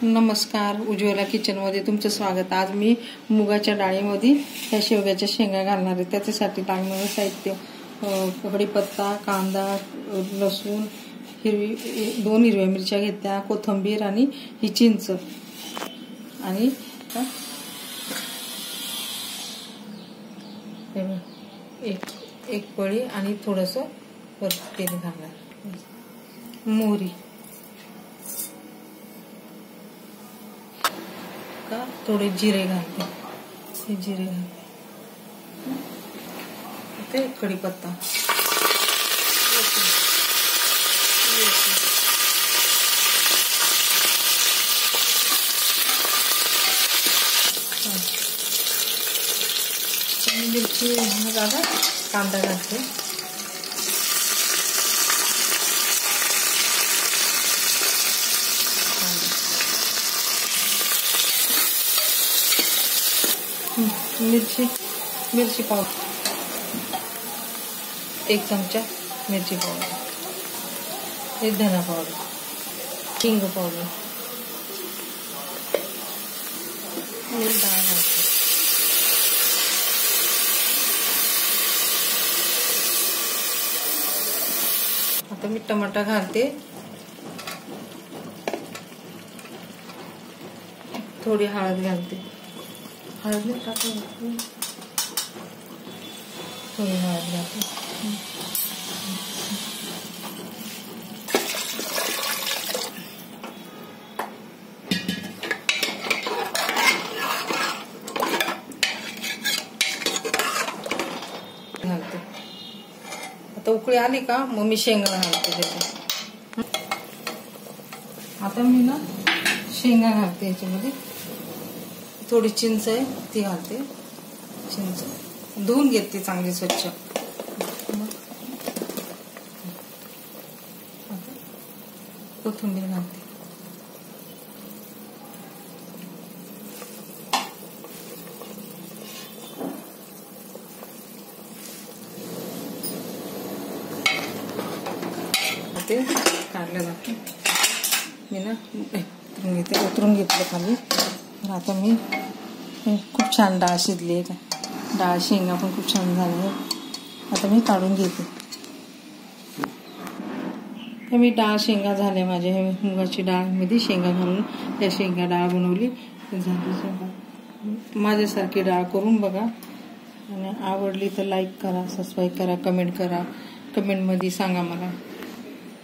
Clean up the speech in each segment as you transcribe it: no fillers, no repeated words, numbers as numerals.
नमस्कार, उज्ज्वला किचनमध्ये तुमचं स्वागत। आज मी मुगाच्या डाळीमध्ये ह्या शेवग्याच्या शेंगा घालणार आहे। त्याच्यासाठी लागणारं साहित्य कढीपत्ता, कांदा, लसूण, दोन हिरव्या मिरच्या घेतल्या, कोथिंबीर आणि ही चिंच आणि एक पळी आणि थोडंसं तेल घालणार, मोहरी का थोडे जिरे घालते, हे जिरे घालते, ते कढीपत्ता, मिरची झाला, कांदा घालते, मिरची पावडर, एक चमचा मिरची पावडर, एक धना पावडर, हिंग पावडर, डाळ घालते, आता मी टमाटा घालते, थोडी हळद घालते, हळद नाही टाकून थोडी हळद घालते, घालते। आता उकळी आली का मग मी शेंगा घालते त्याच्यात। आता मी ना शेंगा घालते याच्यामध्ये, थोडी चिंच आहे ती घालते, चिंच धुवून घेते चांगली स्वच्छ, कोथिंबीर घालते, ते काढलं जातं, मी ना उतरून घेतलं खाली। आता मी खूप छान डाळ शिजली आहे, डाळ शेंगा पण खूप छान झाली आहे। आता मी काढून घेते, हे मी डाळ शेंगा झाले माझे, हे मुगाची डाळमध्ये शेंगा घालून त्या शेंगा डाळ बनवली झाली। शेंगा माझ्यासारखी डाळ करून बघा, आणि आवडली तर लाईक करा, सबस्क्राईब करा, कमेंट करा, कमेंटमध्ये सांगा मला।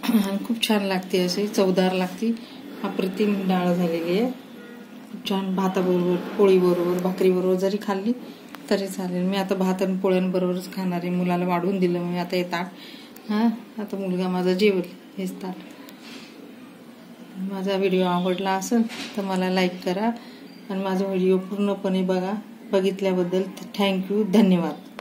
आणि खूप छान लागते, अशी चवदार लागते, अप्रतिम डाळ झालेली आहे, खूप छान। भाताबरोबर, पोळीबरोबर, भाकरीबरोबर जरी खाल्ली तरी चालेल। मी आता भात आणि पोळ्यांबरोबरच खाणार आहे, मुलाला वाढून दिलं मी आता हे ताट। आता मुलगा माझा जेवेल हेच ताट। माझा व्हिडिओ आवडला असेल तर मला लाईक करा आणि माझा व्हिडिओ पूर्णपणे बघा। बघितल्याबद्दल थँक्यू, धन्यवाद।